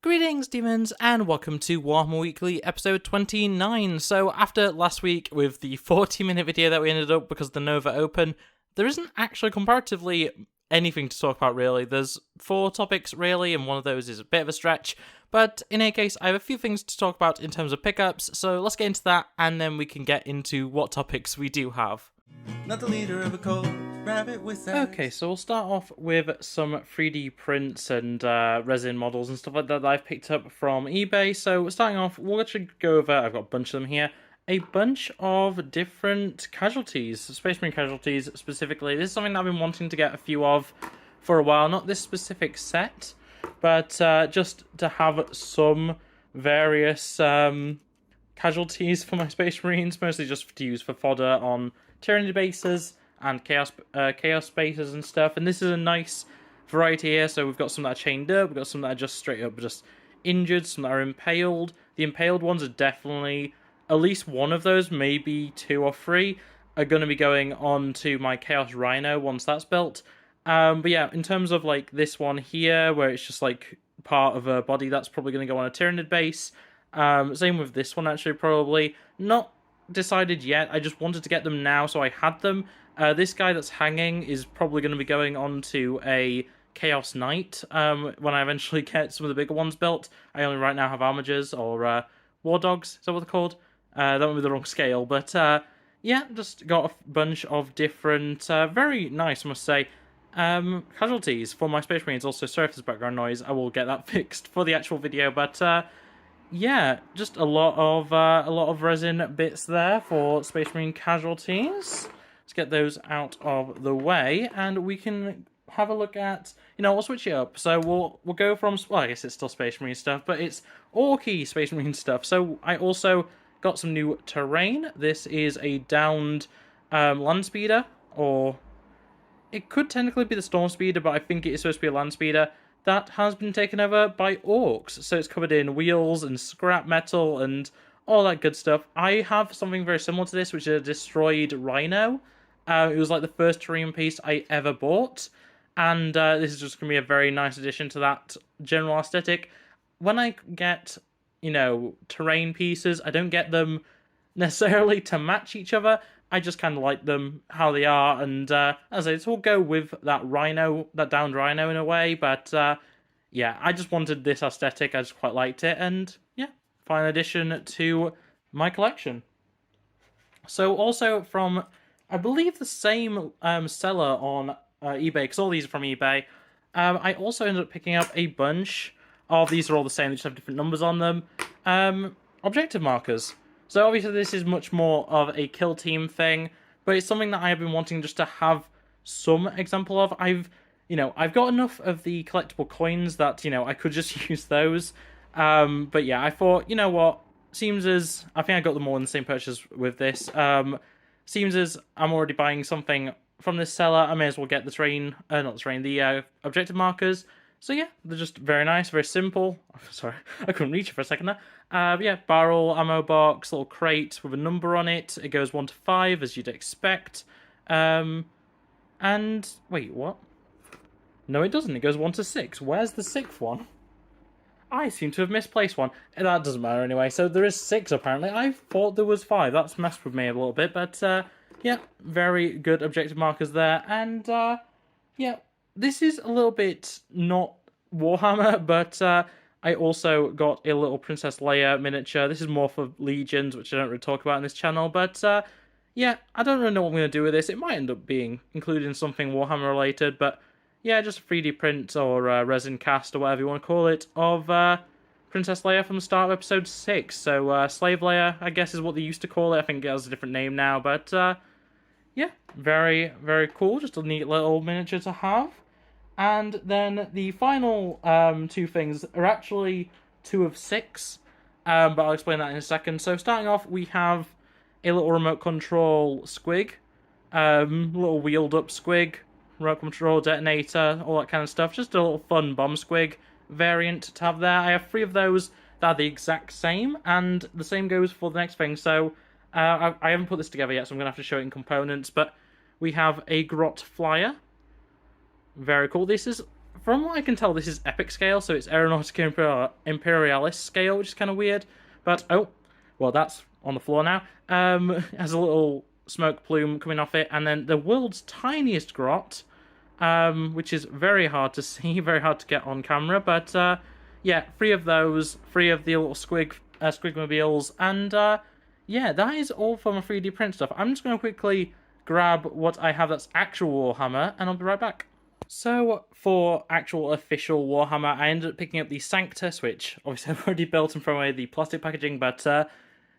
Greetings, demons, and welcome to Warhammer Weekly, episode 29. So, after last week with the 40-minute video that we ended up because of the Nova Open, there isn't actually comparatively anything to talk about, really. There's 4 topics, really, and one of those is a bit of a stretch. But in any case, I have a few things to talk about in terms of pickups, so let's get into that, and then we can get into what topics we do have. Not the leader of a cult, RabbitWithAxe. Okay, so we'll start off with some 3D prints and resin models and stuff like that I've picked up from eBay. So starting off, we'll actually go over, I've got a bunch of them here, a bunch of different casualties, Space Marine casualties specifically. This is something that I've been wanting to get a few of for a while, not this specific set, but just to have some various casualties for my Space Marines, mostly just to use for fodder on Tyranny bases and chaos bases and stuff. And this is a nice variety here. So we've got some that are chained up, we've got some that are just straight up just injured, some that are impaled. The impaled ones are definitely, at least one of those, maybe 2 or 3, are going to be going on to my Chaos Rhino once that's built. But yeah, in terms of like this one here, where it's just like part of a body, that's probably going to go on a Tyranid base. Same with this one, actually, probably. Not decided yet, I just wanted to get them now, so I had them. This guy that's hanging is probably going to be going on to a Chaos Knight when I eventually get some of the bigger ones built. I only right now have Armigers, or War Dogs, is that what they're called? That would be the wrong scale, but yeah, just got a bunch of different, very nice, I must say, casualties for my Space Marines. Also, sorry if there's background noise, I will get that fixed for the actual video, but yeah, just a lot of resin bits there for Space Marine casualties. Let's get those out of the way, and we can have a look at, we'll switch it up. So we'll go from, well, I guess it's still Space Marine stuff, but it's Orky Space Marine stuff. So I also got some new terrain. This is a downed land speeder, or it could technically be the storm speeder, but I think it is supposed to be a land speeder. That has been taken over by orcs, so it's covered in wheels and scrap metal and all that good stuff. I have something very similar to this, which is a destroyed rhino. It was like the first terrain piece I ever bought, and this is just going to be a very nice addition to that general aesthetic. When I get, terrain pieces, I don't get them necessarily to match each other. I just kind of like them how they are, and as I say, this will go with that rhino, that downed rhino in a way, but yeah, I just wanted this aesthetic, I just quite liked it, and yeah, final addition to my collection. So also from, I believe, the same seller on eBay, because all these are from eBay, I also ended up picking up a bunch of, these are all the same, they just have different numbers on them, objective markers. So obviously this is much more of a kill team thing, but it's something that I have been wanting just to have some example of. I've got enough of the collectible coins that, I could just use those. But yeah, I thought, you know what, seems as, I think I got them all in the same purchase with this. Seems as I'm already buying something from this seller, I may as well get the the objective markers. So yeah, they're just very nice, very simple. Sorry, I couldn't reach it for a second there. Yeah, barrel, ammo box, little crate with a number on it. It goes 1 to 5, as you'd expect. And, wait, what? No, it doesn't. It goes 1 to 6. Where's the 6th one? I seem to have misplaced one. That doesn't matter anyway. So there is 6, apparently. I thought there was 5. That's messed with me a little bit. But, yeah, very good objective markers there. And, yeah, this is a little bit not Warhammer, but I also got a little Princess Leia miniature. This is more for Legions, which I don't really talk about in this channel, but yeah, I don't really know what I'm going to do with this. It might end up being included in something Warhammer related, but yeah, just a 3D print or resin cast or whatever you want to call it of Princess Leia from the start of episode 6. So Slave Leia, I guess, is what they used to call it. I think it has a different name now, but yeah, very, very cool. Just a neat little miniature to have. And then the final 2 things are actually 2 of 6, but I'll explain that in a second. So starting off, we have a little remote control squig, little wheeled up squig, remote control detonator, all that kind of stuff. Just a little fun bomb squig variant to have there. I have 3 of those that are the exact same, and the same goes for the next thing. So I haven't put this together yet, so I'm going to have to show it in components, but we have a Grot Flyer. Very cool. This is from what I can tell, this is epic scale, so it's Aeronautica Imperialis scale, which is kind of weird. But, oh, well, that's on the floor now. Has a little smoke plume coming off it, and then the world's tiniest grot, which is very hard to see, very hard to get on camera, but, yeah, 3 of those, 3 of the little squigmobiles, and, yeah, that is all for my 3D print stuff. I'm just going to quickly grab what I have that's actual Warhammer, and I'll be right back. So, for actual official Warhammer, I ended up picking up the Sanctus, which obviously I've already built and thrown away the plastic packaging, but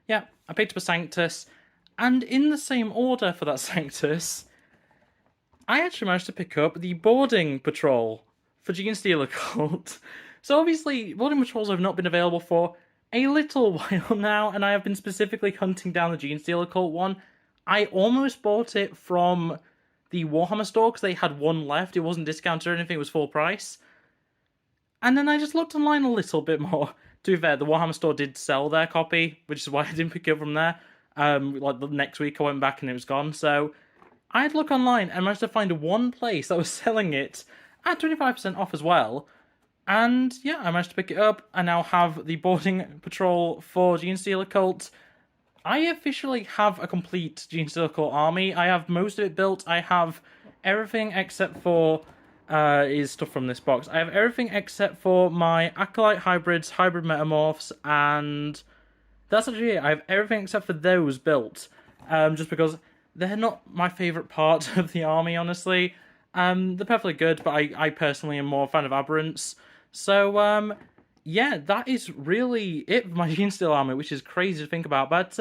yeah, I picked up a Sanctus, and in the same order for that Sanctus, I actually managed to pick up the Boarding Patrol for Genestealer Cult. So obviously, Boarding Patrols have not been available for a little while now, and I have been specifically hunting down the Genestealer Cult one. I almost bought it from the Warhammer store because they had one left. It wasn't discounted or anything, it was full price. And then I just looked online a little bit more. To be fair, the Warhammer store did sell their copy, which is why I didn't pick it up from there. Like the next week I went back and it was gone. So I had to look online and managed to find one place that was selling it at 25% off as well. And yeah, I managed to pick it up. I now have the Boarding Patrol for Genestealer Cult. I officially have a complete Genestealer Cult army. I have most of it built. I have everything except for is stuff from this box. I have everything except for my Acolyte hybrids, hybrid metamorphs, and that's actually it. I have everything except for those built. Just because they're not my favourite part of the army, honestly. They're perfectly good, but I personally am more a fan of Aberrants. So, yeah, that is really it for my Genestealer army, which is crazy to think about. But,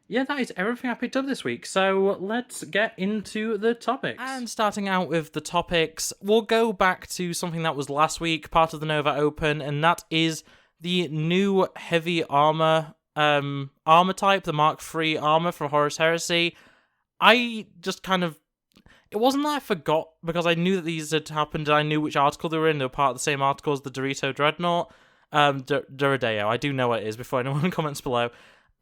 yeah, that is everything I picked up this week. So, let's get into the topics. And starting out with the topics, we'll go back to something that was last week, part of the Nova Open, and that is the new heavy armor type, the Mark III armor for Horus Heresy. I just kind of... It wasn't that I forgot, because I knew that these had happened, and I knew which article they were in. They were part of the same article as the Dorito Dreadnought. Duradeo, I do know what it is before anyone comments below.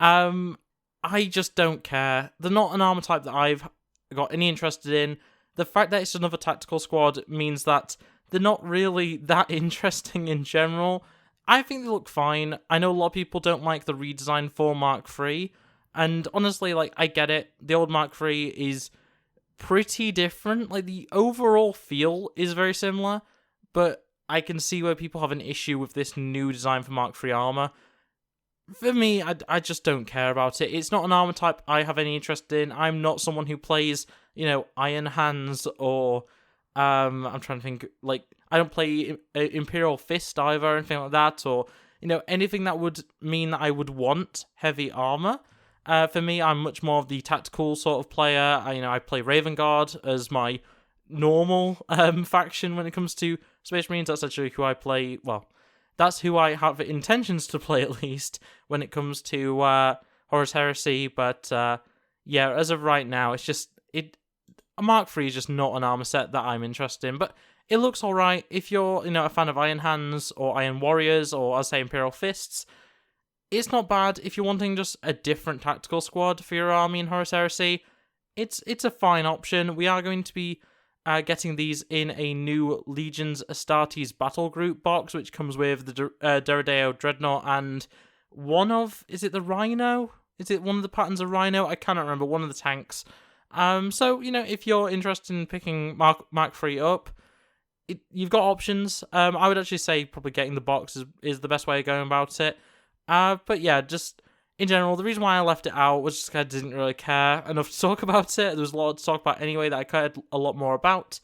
I just don't care. They're not an armor type that I've got any interest in. The fact that it's another tactical squad means that they're not really that interesting in general. I think they look fine. I know a lot of people don't like the redesign for Mark III, and honestly, like, I get it. The old Mark III is pretty different. Like, the overall feel is very similar, but I can see where people have an issue with this new design for Mark III armor. For me, I just don't care about it. It's not an armor type I have any interest in. I'm not someone who plays, Iron Hands or, I'm trying to think, like, I don't play Imperial Fist either or anything like that, or, anything that would mean that I would want heavy armor. For me, I'm much more of the tactical sort of player. I play Vanguard as my normal faction when it comes to Space Marines. That's actually who I play. Well, that's who I have intentions to play, at least when it comes to Horus Heresy. But yeah, as of right now, it's just a Mark III is just not an armor set that I'm interested in. But it looks all right if you're a fan of Iron Hands or Iron Warriors or, I'll say, Imperial Fists. It's not bad if you're wanting just a different tactical squad for your army in Horus Heresy. It's a fine option. We are going to be getting these in a new Legions Astartes Battle Group box, which comes with the Duradeo Dreadnought and is it the Rhino? Is it one of the patterns of Rhino? I cannot remember, one of the tanks. So, if you're interested in picking Mark III up, you've got options. I would actually say probably getting the box is the best way of going about it. But yeah, just in general, the reason why I left it out was just because I didn't really care enough to talk about it. There was a lot to talk about anyway that I cared a lot more about.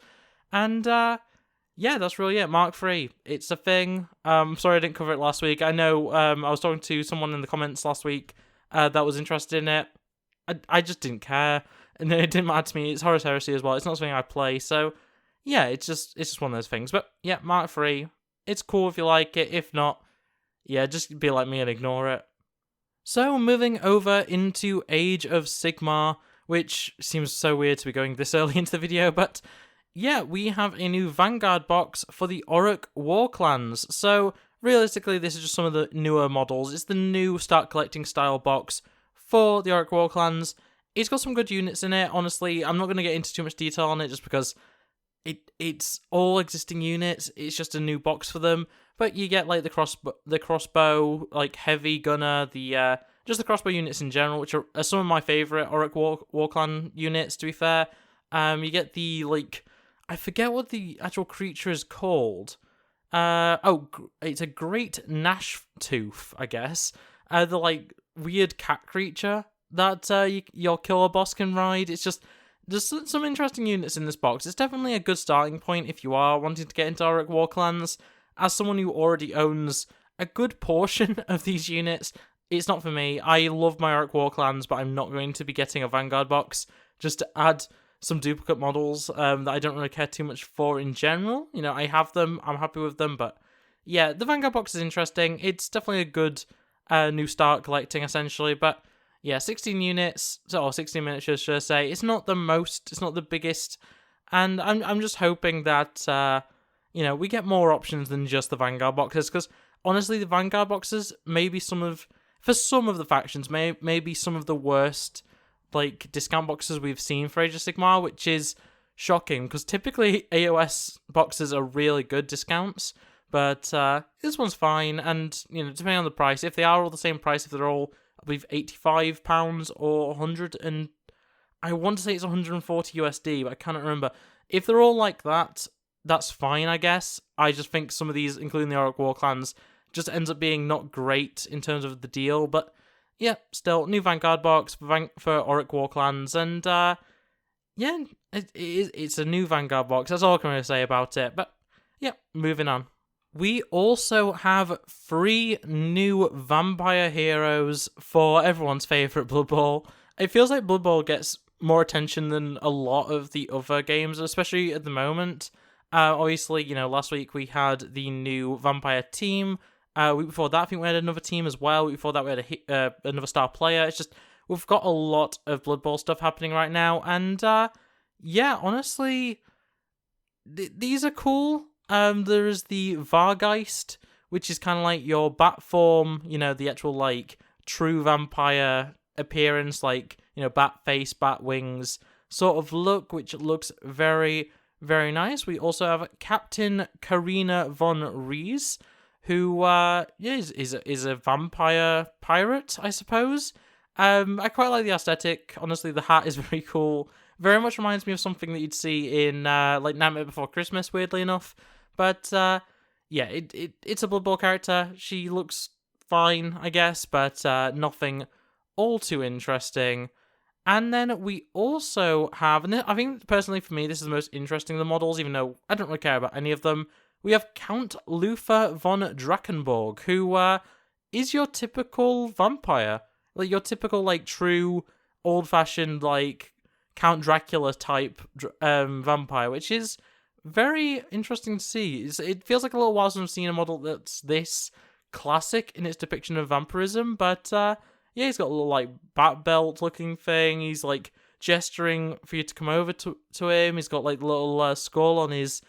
And yeah, that's really it. Mark III. It's a thing. Sorry I didn't cover it last week. I know I was talking to someone in the comments last week that was interested in it. I just didn't care. And it didn't matter to me. It's Horus Heresy as well. It's not something I play. So yeah, it's just one of those things. But yeah, Mark III. It's cool if you like it. If not, yeah, just be like me and ignore it. So, moving over into Age of Sigmar, which seems so weird to be going this early into the video, but yeah, we have a new Vanguard box for the Orruk Warclans. So, realistically, this is just some of the newer models. It's the new Start Collecting style box for the Orruk Warclans. It's got some good units in it, honestly. I'm not going to get into too much detail on it just because it's all existing units. It's just a new box for them. But you get like the crossbow, like heavy gunner, the just the crossbow units in general, which are some of my favorite Orruk Warclan units. To be fair, you get the like I forget what the actual creature is called. It's a great Gnash Tooth, I guess. The like weird cat creature that your killer boss can ride. It's just there's some interesting units in this box. It's definitely a good starting point if you are wanting to get into Orruk Warclans. As someone who already owns a good portion of these units, it's not for me. I love my Orruk Warclans, but I'm not going to be getting a Vanguard box just to add some duplicate models that I don't really care too much for in general. You know, I have them, I'm happy with them, but yeah, the Vanguard box is interesting. It's definitely a good new start collecting, essentially, but yeah, 16 units, or 16 miniatures, should I say. It's not the most, it's not the biggest, and I'm just hoping that, we get more options than just the Vanguard boxes, because honestly, the Vanguard boxes for some of the factions, maybe some of the worst like discount boxes we've seen for Age of Sigmar, which is shocking because typically AOS boxes are really good discounts, but this one's fine. And depending on the price, if they are all the same price, if they're all I believe £85 or 100 and I want to say it's 140 USD, but I cannot remember. If they're all like that, that's fine, I guess. I just think some of these, including the Orruk Warclans, just ends up being not great in terms of the deal, but yeah, still, new Vanguard box for Orruk Warclans, and it's a new Vanguard box, that's all I can really say about it, but yeah, moving on. We also have 3 new vampire heroes for everyone's favourite Blood Bowl. It feels like Blood Bowl gets more attention than a lot of the other games, especially at the moment. Obviously, last week we had the new vampire team. Week before that, I think we had another team as well. Week before that, we had another star player. It's just, we've got a lot of Blood Bowl stuff happening right now. And, honestly, these are cool. There is the Vargeist, which is kind of like your bat form, the actual, like, true vampire appearance, like, bat face, bat wings sort of look, which looks very, very nice. We also have Captain Karina von Rees, who is a vampire pirate, I suppose. I quite like the aesthetic. Honestly, the hat is very cool. Very much reminds me of something that you'd see in like Nightmare Before Christmas, weirdly enough. But it's a Blood Bowl character. She looks fine, I guess, but nothing all too interesting. And then we also have, and I think personally for me, this is the most interesting of the models, even though I don't really care about any of them. We have Count Luther von Drakenborg, who is your typical vampire. Like, your typical, like, true, old-fashioned, like, Count Dracula type vampire, which is very interesting to see. It feels like a little while since I've seen a model that's this classic in its depiction of vampirism, but, he's got a little, like, bat belt-looking thing. He's, like, gesturing for you to come over to him. He's got, like, the little skull on his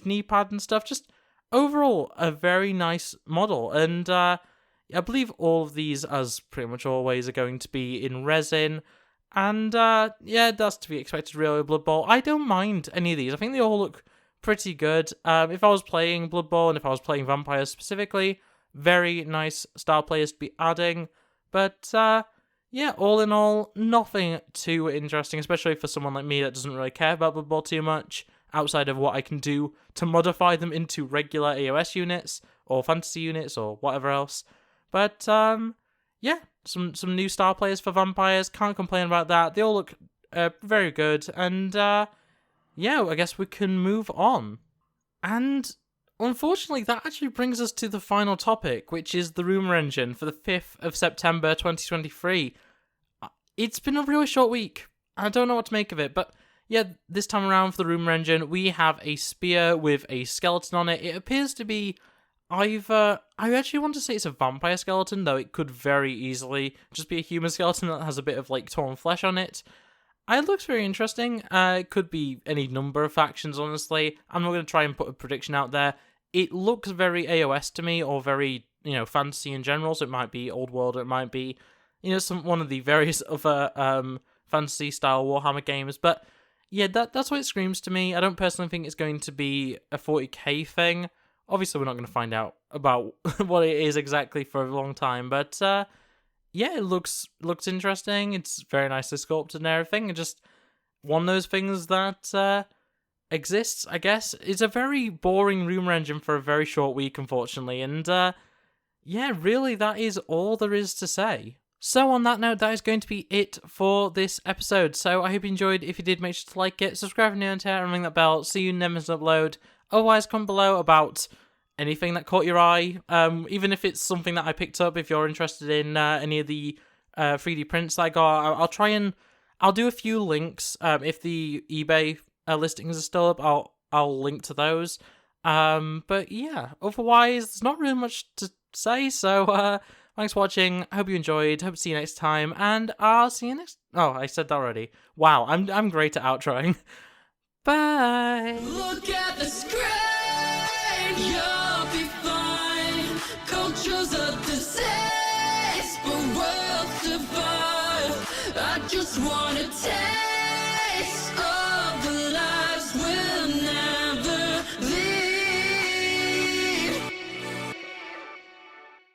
knee pad and stuff. Just overall, a very nice model. And I believe all of these, as pretty much always, are going to be in resin. And that's to be expected really with Blood Bowl. I don't mind any of these. I think they all look pretty good. If I was playing Blood Bowl and if I was playing vampires specifically, very nice star players to be adding. But all in all, nothing too interesting, especially for someone like me that doesn't really care about Blood Bowl too much, outside of what I can do to modify them into regular AOS units, or fantasy units, or whatever else. But, some new star players for vampires, can't complain about that. They all look very good, and, I guess we can move on. And, unfortunately, that actually brings us to the final topic, which is the Rumour Engine for the 5th of September 2023. It's been a really short week. I don't know what to make of it, but yeah, this time around for the Rumour Engine, we have a spear with a skeleton on it. It appears to be either, I actually want to say it's a vampire skeleton, though it could very easily just be a human skeleton that has a bit of, like, torn flesh on it. It looks very interesting. It could be any number of factions, honestly. I'm not going to try and put a prediction out there. It looks very AOS to me, or very, fantasy in general, so it might be Old World, or it might be, one of the various other fantasy-style Warhammer games, but yeah, that's what it screams to me. I don't personally think it's going to be a 40k thing. Obviously, we're not going to find out about what it is exactly for a long time, but yeah, it looks interesting. It's very nicely sculpted and everything. And just one of those things that exists, I guess. It's a very boring Rumour Engine for a very short week, unfortunately. And yeah, really, that is all there is to say. So on that note, that is going to be it for this episode. So I hope you enjoyed. If you did, make sure to like it, subscribe if you're new and ring that bell so you never miss an upload. Otherwise, comment below about anything that caught your eye, even if it's something that I picked up. If you're interested in any of the 3D prints that I got, I'll do a few links. If the eBay listings are still up, I'll link to those. But yeah, otherwise, there's not really much to say. So thanks for watching. I hope you enjoyed. Hope to see you next time, and I'll see you next. Oh, I said that already. Wow, I'm great at outroing. Bye. Look at the screen, you'll be fine. Culture's a disease, but worlds divide. I just wanna tell